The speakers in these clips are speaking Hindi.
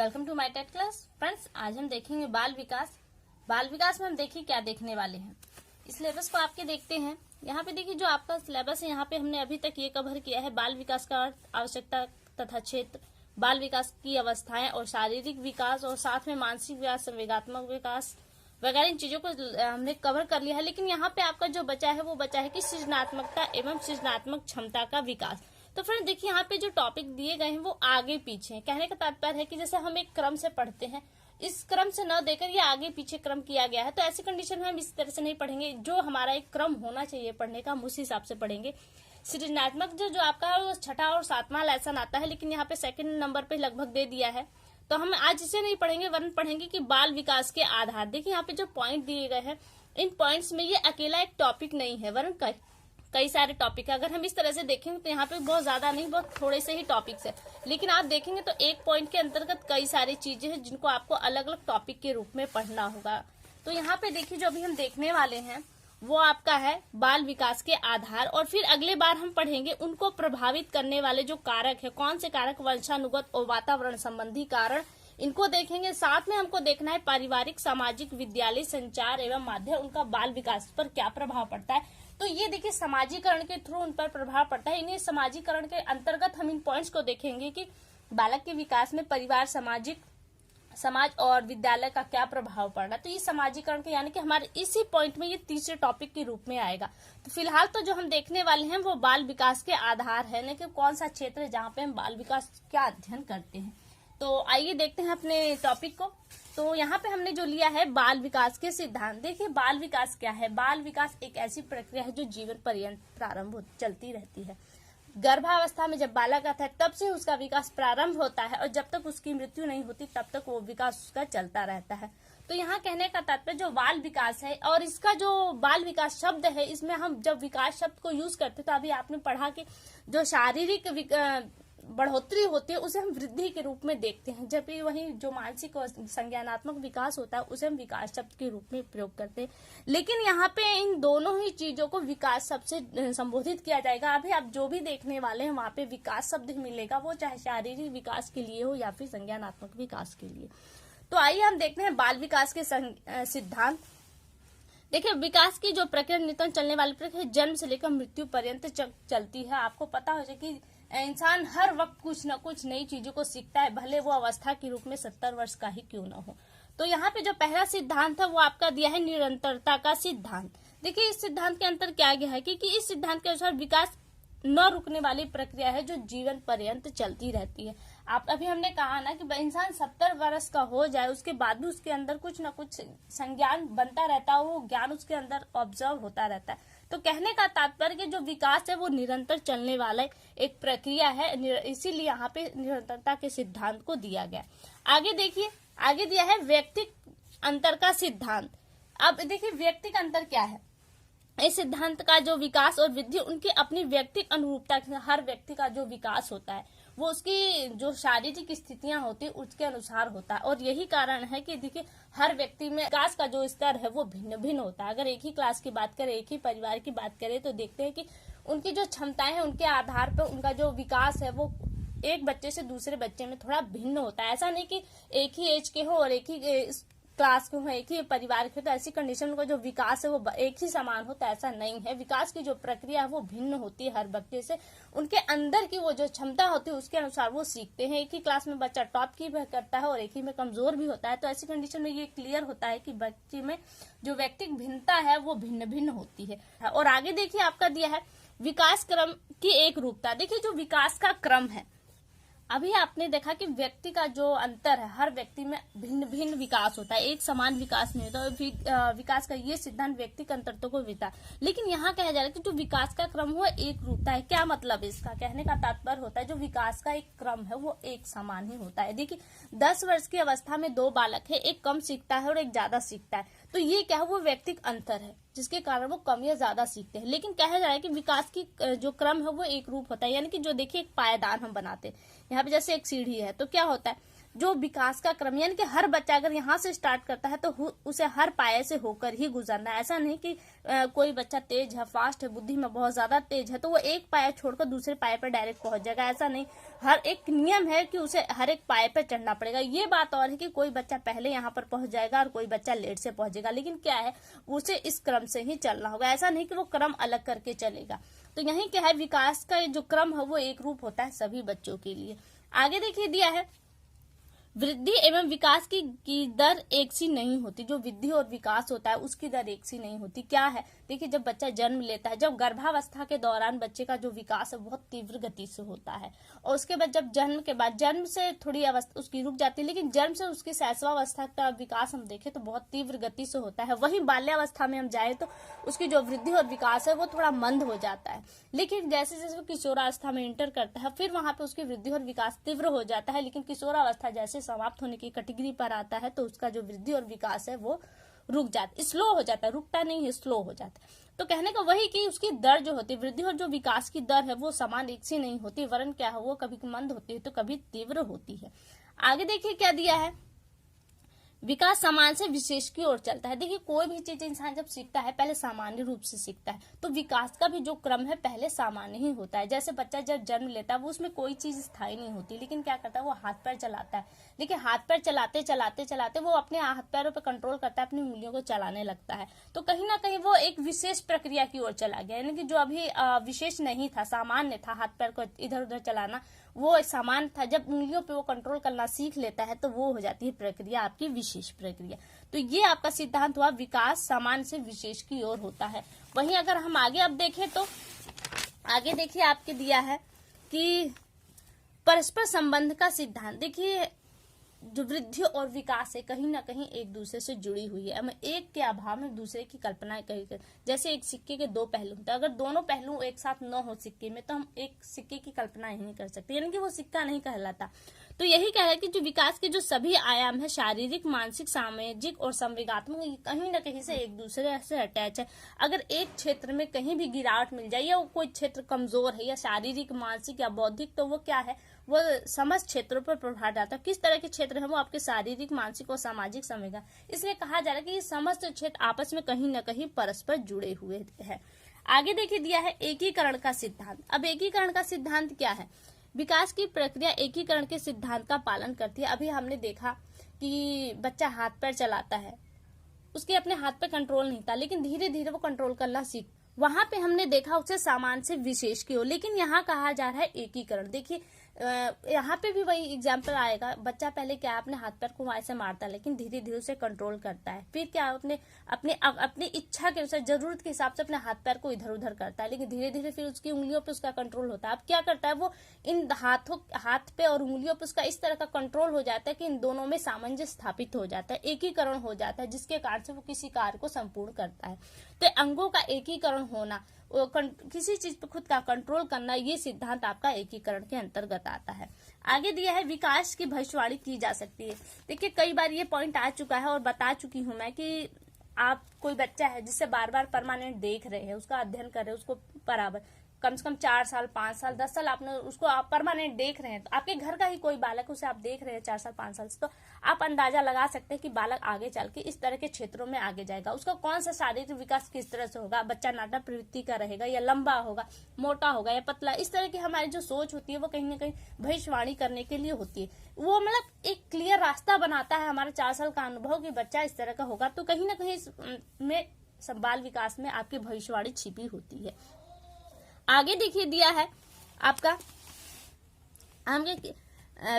Welcome to my TET class. Friends, आज हम देखेंगे बाल विकास। बाल विकास में हम देखिए क्या देखने वाले हैं। इस सिलेबस को आपके देखते हैं। यहाँ पे देखिए जो आपका सिलेबस है, यहाँ पे हमने अभी तक ये कवर किया है बाल विकास का अर्थ, आवश्यकता तथा क्षेत्र, बाल विकास की अवस्थाएं और शारीरिक विकास, और साथ में मानसिक विकास, संवेगात्मक विकास वगैरह इन चीजों को हमने कवर कर लिया है। लेकिन यहाँ पे आपका जो बचा है वो बचा है कि सृजनात्मकता एवं सृजनात्मक क्षमता का विकास। तो फ्रेंड देखिए यहाँ पे जो टॉपिक दिए गए हैं वो आगे पीछे हैं। कहने का तात्पर्य है कि जैसे हम एक क्रम से पढ़ते हैं, इस क्रम से न देकर ये आगे पीछे क्रम किया गया है, तो ऐसी कंडीशन में हम इस तरह से नहीं पढ़ेंगे। जो हमारा एक क्रम होना चाहिए पढ़ने का, हम उस हिसाब से पढ़ेंगे। सृजनात्मक जो आपका है वो छठा और सातवां लेसन आता है, लेकिन यहाँ पे सेकंड नंबर पे लगभग दे दिया है, तो हम आज इसे नहीं पढ़ेंगे, वरन पढ़ेंगे कि बाल विकास के आधार। देखिए यहाँ पे जो पॉइंट दिए गए हैं, इन पॉइंट्स में ये अकेला एक टॉपिक नहीं है, वरन कई सारे टॉपिक है। अगर हम इस तरह से देखेंगे तो यहाँ पे बहुत ज्यादा नहीं, बहुत थोड़े से ही टॉपिक्स है, लेकिन आप देखेंगे तो एक पॉइंट के अंतर्गत कई सारी चीजें हैं जिनको आपको अलग अलग टॉपिक के रूप में पढ़ना होगा। तो यहाँ पे देखिए जो अभी हम देखने वाले हैं वो आपका है बाल विकास के आधार, और फिर अगले बार हम पढ़ेंगे उनको प्रभावित करने वाले जो कारक है, कौन से कारक, वंशानुगत और वातावरण संबंधी कारण, इनको देखेंगे। साथ में हमको देखना है पारिवारिक, सामाजिक, विद्यालय, संचार एवं माध्यम, उनका बाल विकास पर क्या प्रभाव पड़ता है। तो ये देखिए समाजीकरण के थ्रू उन पर प्रभाव पड़ता है। इन्हें समाजीकरण के अंतर्गत हम इन पॉइंट्स को देखेंगे कि बालक के विकास में परिवार, समाज और विद्यालय का क्या प्रभाव पड़ रहा है। तो ये समाजीकरण के यानी कि हमारे इसी पॉइंट में ये तीसरे टॉपिक के रूप में आएगा। तो फिलहाल तो जो हम देखने वाले हैं वो बाल विकास के आधार है, यानी कि कौन सा क्षेत्र है जहाँ पे हम बाल विकास का अध्ययन करते हैं। तो आइए देखते हैं अपने टॉपिक को। तो यहाँ पे हमने जो लिया है बाल विकास के सिद्धांत। देखिए बाल विकास क्या है। बाल विकास एक ऐसी प्रक्रिया है जो जीवन पर्यंत प्रारंभ चलती रहती है। गर्भावस्था में जब बालक आता है तब से उसका विकास प्रारंभ होता है, और जब तक उसकी मृत्यु नहीं होती तब तक वो विकास उसका चलता रहता है। तो यहाँ कहने का तात्पर्य जो बाल विकास है, और इसका जो बाल विकास शब्द है, इसमें हम जब विकास शब्द को यूज करते तो अभी आपने पढ़ा कि जो शारीरिक बढ़ोतरी होती है उसे हम वृद्धि के रूप में देखते हैं, जबकि वहीं जो मानसिक और संज्ञानात्मक विकास होता है उसे हम विकास शब्द के रूप में प्रयोग करते हैं। लेकिन यहाँ पे इन दोनों ही चीजों को विकास शब्द से संबोधित किया जाएगा। अभी आप जो भी देखने वाले हैं वहां पे विकास शब्द ही मिलेगा, वो चाहे शारीरिक विकास के लिए हो या फिर संज्ञानात्मक विकास के लिए। तो आइए हम देखते हैं बाल विकास के सिद्धांत। देखिए विकास की जो प्रक्रिया निरंतर चलने वाली प्रक्रिया जन्म से लेकर मृत्यु पर्यंत चलती है। आपको पता हो जाए कि इंसान हर वक्त कुछ न कुछ नई चीजों को सीखता है, भले वो अवस्था के रूप में 70 वर्ष का ही क्यों न हो। तो यहाँ पे जो पहला सिद्धांत है वो आपका दिया है निरंतरता का सिद्धांत। देखिए इस सिद्धांत के अंतर क्या गया है कि इस सिद्धांत के अनुसार विकास न रुकने वाली प्रक्रिया है जो जीवन पर्यंत चलती रहती है। आप अभी हमने कहा ना कि इंसान 70 वर्ष का हो जाए उसके बाद भी उसके अंदर कुछ न कुछ संज्ञान बनता रहता है, वो ज्ञान उसके अंदर ऑब्जर्व होता रहता है। तो कहने का तात्पर्य कि जो विकास है वो निरंतर चलने वाला एक प्रक्रिया है, इसीलिए यहाँ पे निरंतरता के सिद्धांत को दिया गया। आगे देखिए, आगे दिया है व्यक्तिक अंतर का सिद्धांत। अब देखिए व्यक्तिक अंतर क्या है। इस सिद्धांत का जो विकास और वृद्धि उनकी अपनी व्यक्तिक अनुरूपता, हर व्यक्ति का जो विकास होता है वो उसकी जो शारीरिक स्थितियां होती है उसके अनुसार होता है, और यही कारण है कि देखिए हर व्यक्ति में विकास का जो स्तर है वो भिन्न भिन्न होता है। अगर एक ही क्लास की बात करें, एक ही परिवार की बात करें, तो देखते हैं कि उनकी जो क्षमताएं हैं उनके आधार पर उनका जो विकास है वो एक बच्चे से दूसरे बच्चे में थोड़ा भिन्न होता है। ऐसा नहीं कि एक ही एज के हो और एक ही क्लास को हो, एक ही परिवार के, तो ऐसी कंडीशन का जो विकास है वो एक ही समान होता है, ऐसा नहीं है। विकास की जो प्रक्रिया है वो भिन्न होती है हर बच्चे से। उनके अंदर की वो जो क्षमता होती है उसके अनुसार वो सीखते हैं। एक ही क्लास में बच्चा टॉप की भी करता है और एक ही में कमजोर भी होता है। तो ऐसी कंडीशन में ये क्लियर होता है कि बच्चे में जो व्यक्तिगत भिन्नता है वो भिन्न भिन्न होती है। और आगे देखिए आपका दिया है विकास क्रम की एक रूपता। देखिए जो विकास का क्रम है, अभी आपने देखा कि व्यक्ति का जो अंतर है, हर व्यक्ति में भिन्न भिन्न विकास होता है, एक समान विकास नहीं होता। विकास का ये सिद्धांत व्यक्ति के अंतर को देता है। लेकिन यहाँ कहा जा रहा है कि जो विकास का क्रम वो एक रूपता है। क्या मतलब इसका, कहने का तात्पर्य होता है जो विकास का एक क्रम है वो एक समान ही होता है। देखिए 10 वर्ष की अवस्था में 2 बालक है, एक कम सीखता है और एक ज्यादा सीखता है। तो ये क्या है, वो व्यक्तिगत अंतर है जिसके कारण वो कम या ज्यादा सीखते हैं। लेकिन कहा जा रहा है कि विकास की जो क्रम है वो एक रूप होता है, यानी कि जो देखिए एक पायदान हम बनाते हैं, यहाँ पे जैसे एक सीढ़ी है, तो क्या होता है जो विकास का क्रम, यानी कि हर बच्चा अगर यहाँ से स्टार्ट करता है तो उसे हर पाए से होकर ही गुजरना है। ऐसा नहीं कि कोई बच्चा तेज है, फास्ट है, बुद्धि में बहुत ज्यादा तेज है तो वो एक पाया छोड़कर दूसरे पाए पर डायरेक्ट पहुंच जाएगा, ऐसा नहीं। हर एक नियम है कि उसे हर एक पाए पर चढ़ना पड़ेगा। ये बात और है कि कोई बच्चा पहले यहाँ पर पहुंच जाएगा और कोई बच्चा लेट से पहुंचेगा, लेकिन क्या है उसे इस क्रम से ही चलना होगा, ऐसा नहीं कि वो क्रम अलग करके चलेगा। तो यही क्या है, विकास का जो क्रम है वो एक रूप होता है सभी बच्चों के लिए। आगे देखिए दिया है, वृद्धि एवं विकास की दर एक सी नहीं होती। जो वृद्धि और विकास होता है उसकी दर एक सी नहीं होती। क्या है, देखिए जब बच्चा जन्म लेता है, जब गर्भावस्था के दौरान बच्चे का जो विकास है बहुत तीव्र गति से होता है, और उसके बाद जब जन्म के बाद, जन्म से थोड़ी अवस्था उसकी रुक जाती है, लेकिन जन्म से उसकी शैशवावस्था का विकास हम देखें तो बहुत तीव्र गति से होता है। वहीं बाल्यावस्था में हम जाए तो उसकी जो वृद्धि और विकास है वो थोड़ा मंद हो जाता है, लेकिन जैसे जैसे वो किशोरावस्था में एंटर करता है फिर वहां पे उसकी वृद्धि और विकास तीव्र हो जाता है, लेकिन किशोरावस्था जैसे समाप्त होने की कैटेगरी पर आता है तो उसका जो वृद्धि और विकास है वो रुक जाता, स्लो हो जाता है, रुकता नहीं है, स्लो हो जाता है। तो कहने का वही कि उसकी दर जो होती है, वृद्धि और जो विकास की दर है वो समान एक सी नहीं होती, वरन क्या है वो कभी मंद होती है तो कभी तीव्र होती है। आगे देखिए क्या दिया है, विकास सामान्य से विशेष की ओर चलता है। देखिए कोई भी चीज इंसान जब सीखता है पहले सामान्य रूप से सीखता है, तो विकास का भी जो क्रम है पहले सामान्य ही होता है। जैसे बच्चा जब जन्म लेता है वो उसमें कोई चीज स्थायी नहीं होती, लेकिन क्या करता है वो हाथ पैर चलाता है, लेकिन हाथ पैर चलाते चलाते चलाते वो अपने हाथ पैरों पर कंट्रोल करता है, अपनी उंगलियों को चलाने लगता है, तो कहीं ना कहीं वो एक विशेष प्रक्रिया की ओर चला गया। यानी कि जो अभी विशेष नहीं था, सामान्य था, हाथ पैर को इधर उधर चलाना वो सामान्य था, जब उंगलियों पे वो कंट्रोल करना सीख लेता है तो वो हो जाती है प्रक्रिया आपकी विशेष प्रक्रिया। तो ये आपका सिद्धांत हुआ, विकास सामान्य से विशेष की ओर होता है। वहीं अगर हम आगे अब देखें तो आगे देखिए आपके दिया है कि परस्पर संबंध का सिद्धांत। देखिए जो वृद्धि और विकास है कहीं ना कहीं एक दूसरे से जुड़ी हुई है, हमें एक के अभाव में दूसरे की कल्पना कहीं, जैसे एक सिक्के के दो पहलू होते हैं, अगर दोनों पहलू एक साथ न हो सिक्के में तो हम एक सिक्के की कल्पना ही नहीं कर सकते, यानी कि वो सिक्का नहीं कहलाता। तो यही कह रहा है कि जो विकास के जो सभी आयाम है, शारीरिक, मानसिक, सामाजिक और संवेगात्मक, कहीं ना कहीं से एक दूसरे से अटैच है। अगर एक क्षेत्र में कहीं भी गिरावट मिल जाए या कोई क्षेत्र कमजोर है या शारीरिक, मानसिक या बौद्धिक, तो वो क्या है वो समस्त क्षेत्रों पर प्रभाव डालता है। किस तरह के क्षेत्र है वो आपके शारीरिक, मानसिक और सामाजिक संवेगा, इसलिए कहा जा रहा है कि ये समस्त क्षेत्र आपस में कहीं ना कहीं परस्पर जुड़े हुए हैं। आगे देखिए दिया है एकीकरण का सिद्धांत। अब एकीकरण का सिद्धांत क्या है, विकास की प्रक्रिया एकीकरण के सिद्धांत का पालन करती है। अभी हमने देखा कि बच्चा हाथ पैर चलाता है, उसके अपने हाथ पे कंट्रोल नहीं था, लेकिन धीरे धीरे वो कंट्रोल करना सीख, वहां पे हमने देखा उसे सामान्य से विशेष की ओर, लेकिन यहाँ कहा जा रहा है एकीकरण। देखिए यहाँ पे भी वही एग्जाम्पल आएगा, बच्चा पहले क्या अपने हाथ पैर को ऐसे मारता है, लेकिन धीरे धीरे उसे कंट्रोल करता है, फिर क्या अपनी इच्छा के अनुसार, जरूरत के हिसाब से अपने हाथ पैर को इधर उधर करता है, लेकिन धीरे धीरे फिर उसकी उंगलियों पे उसका कंट्रोल होता है। अब क्या करता है वो इन हाथ पे और उंगलियों पे उसका इस तरह का कंट्रोल हो जाता है कि इन दोनों में सामंजस्य स्थापित हो जाता है, एकीकरण हो जाता है, जिसके कारण से वो किसी कार्य को संपूर्ण करता है। तो अंगों का एकीकरण होना, किसी चीज पे खुद का कंट्रोल करना, ये सिद्धांत आपका एकीकरण के अंतर्गत आता है। आगे दिया है विकास की भविष्यवाणी की जा सकती है। देखिए कई बार ये पॉइंट आ चुका है और बता चुकी हूं मैं कि आप कोई बच्चा है जिससे बार बार परमानेंट देख रहे हैं, उसका अध्ययन कर रहे हैं, उसको बराबर कम से कम 4 साल 5 साल 10 साल आपने उसको आप परमानेंट देख रहे हैं, तो आपके घर का ही कोई बालक उसे आप देख रहे हैं 4 साल 5 साल से, तो आप अंदाजा लगा सकते हैं कि बालक आगे चल के इस तरह के क्षेत्रों में आगे जाएगा। उसका कौन सा शारीरिक विकास किस तरह से होगा, बच्चा नाटक प्रवृत्ति का रहेगा या लंबा होगा, मोटा होगा या पतला, इस तरह की हमारी जो सोच होती है वो कहीं ना कहीं भविष्यवाणी करने के लिए होती है। वो मतलब एक क्लियर रास्ता बनाता है हमारे 4 साल का अनुभव कि बच्चा इस तरह का होगा, तो कहीं ना कहीं इसमें बाल विकास में आपकी भविष्यवाणी छिपी होती है। आगे देखिए दिया है आपका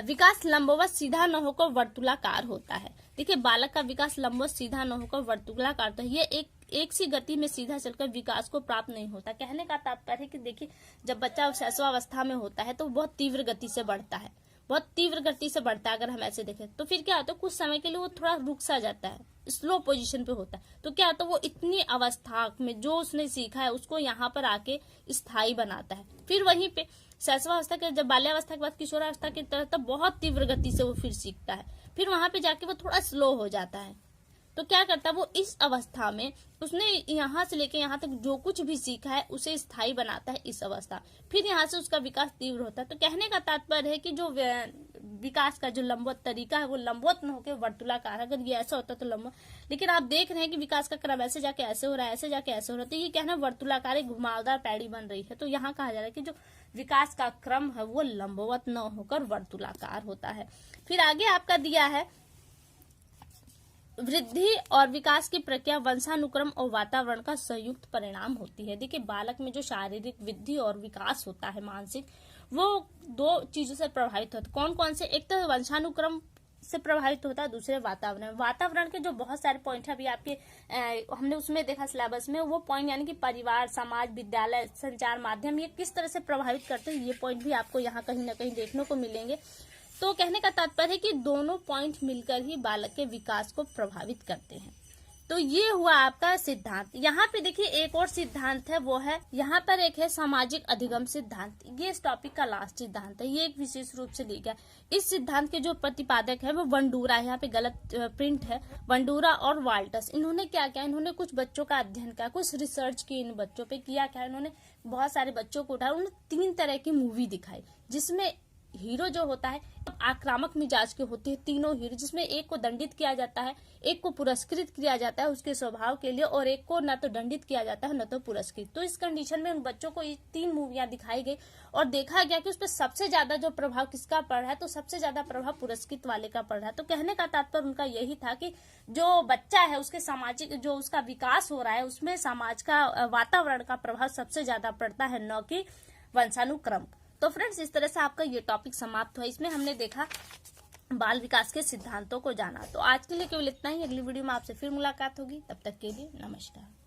विकास लंबवत सीधा न होकर वर्तुलाकार होता है। देखिए बालक का विकास लंबवत सीधा न होकर वर्तुलाकार होता है, ये एक सी गति में सीधा चलकर विकास को प्राप्त नहीं होता। कहने का तात्पर्य है कि देखिए जब बच्चा शैशवावस्था में होता है तो बहुत तीव्र गति से बढ़ता है, बहुत तीव्र गति से बढ़ता है। अगर हम ऐसे देखें तो फिर क्या होता है, कुछ समय के लिए वो थोड़ा रुक सा जाता है, स्लो पोजीशन पे होता है, तो क्या होता है वो इतनी अवस्था में जो उसने सीखा है उसको यहाँ पर आके स्थायी बनाता है। फिर वहीं पे शैशवावस्था के जब बाल्यावस्था के बाद किशोरावस्था की तरह तब बहुत तीव्र गति से वो फिर सीखता है, फिर वहां पे जाके वो थोड़ा स्लो हो जाता है, तो क्या करता है वो इस अवस्था में उसने यहाँ से लेके यहाँ तक जो कुछ भी सीखा है उसे स्थायी बनाता है इस अवस्था, फिर यहाँ से उसका विकास तीव्र होता है। तो कहने का तात्पर्य है कि जो विकास का जो लंबवत तरीका है वो लंबवत न होकर वर्तुलाकार, अगर ये ऐसा होता तो लंबवत, लेकिन आप देख रहे हैं कि विकास का क्रम ऐसे जाके ऐसे हो रहा है, ऐसे जाके ऐसे हो रहा है, तो ये कहना वर्तुलाकार एक घुमावदार पैड़ी बन रही है। तो यहाँ कहा जा रहा है कि जो विकास का क्रम है वो लंबवत न होकर वर्तुलाकार होता है। फिर आगे आपका दिया है वृद्धि और विकास की प्रक्रिया वंशानुक्रम और वातावरण का संयुक्त परिणाम होती है। देखिए बालक में जो शारीरिक वृद्धि और विकास होता है मानसिक, वो दो चीजों से प्रभावित होता है। कौन कौन से? एक तो वंशानुक्रम से प्रभावित होता है, दूसरे वातावरण के जो बहुत सारे पॉइंट है अभी आपके हमने उसमें देखा सिलेबस में, वो पॉइंट यानी कि परिवार, समाज, विद्यालय, संचार माध्यम, ये किस तरह से प्रभावित करते हैं, ये पॉइंट भी आपको यहाँ कहीं ना कहीं देखने को मिलेंगे। तो कहने का तात्पर्य है कि दोनों पॉइंट मिलकर ही बालक के विकास को प्रभावित करते हैं। तो ये हुआ आपका सिद्धांत। यहाँ पे देखिए एक और सिद्धांत है, वो है यहाँ पर एक है सामाजिक अधिगम सिद्धांत। ये इस टॉपिक का लास्ट सिद्धांत है, ये एक विशेष रूप से लिखा है। इस सिद्धांत के जो प्रतिपादक है वो वंडूरा है, यहाँ पे गलत प्रिंट है, वंडूरा और वाल्टस। इन्होंने क्या किया, इन्होंने कुछ बच्चों का अध्ययन किया, कुछ रिसर्च की इन बच्चों पे किया। क्या इन्होंने बहुत सारे बच्चों को उठाया, उन्होंने 3 तरह की मूवी दिखाई, जिसमें हीरो जो होता है आक्रामक मिजाज के होते हैं तीनों हीरो, जिसमें एक को दंडित किया जाता है, एक को पुरस्कृत किया जाता है उसके स्वभाव के लिए, और एक को न तो दंडित किया जाता है न तो पुरस्कृत। तो इस कंडीशन में उन बच्चों को ये 3 मूवियां दिखाई गई और देखा गया कि उस पर सबसे ज्यादा जो प्रभाव किसका पड़ रहा है, तो सबसे ज्यादा प्रभाव पुरस्कृत वाले का पड़ रहा है। तो कहने का तात्पर्य उनका यही था कि जो बच्चा है उसके सामाजिक जो उसका विकास हो रहा है उसमें समाज का वातावरण का प्रभाव सबसे ज्यादा पड़ता है, न कि वंशानुक्रम। तो फ्रेंड्स इस तरह से आपका ये टॉपिक समाप्त हुआ। इसमें हमने देखा बाल विकास के सिद्धांतों को जाना। तो आज के लिए केवल इतना ही, अगली वीडियो में आपसे फिर मुलाकात होगी, तब तक के लिए नमस्कार।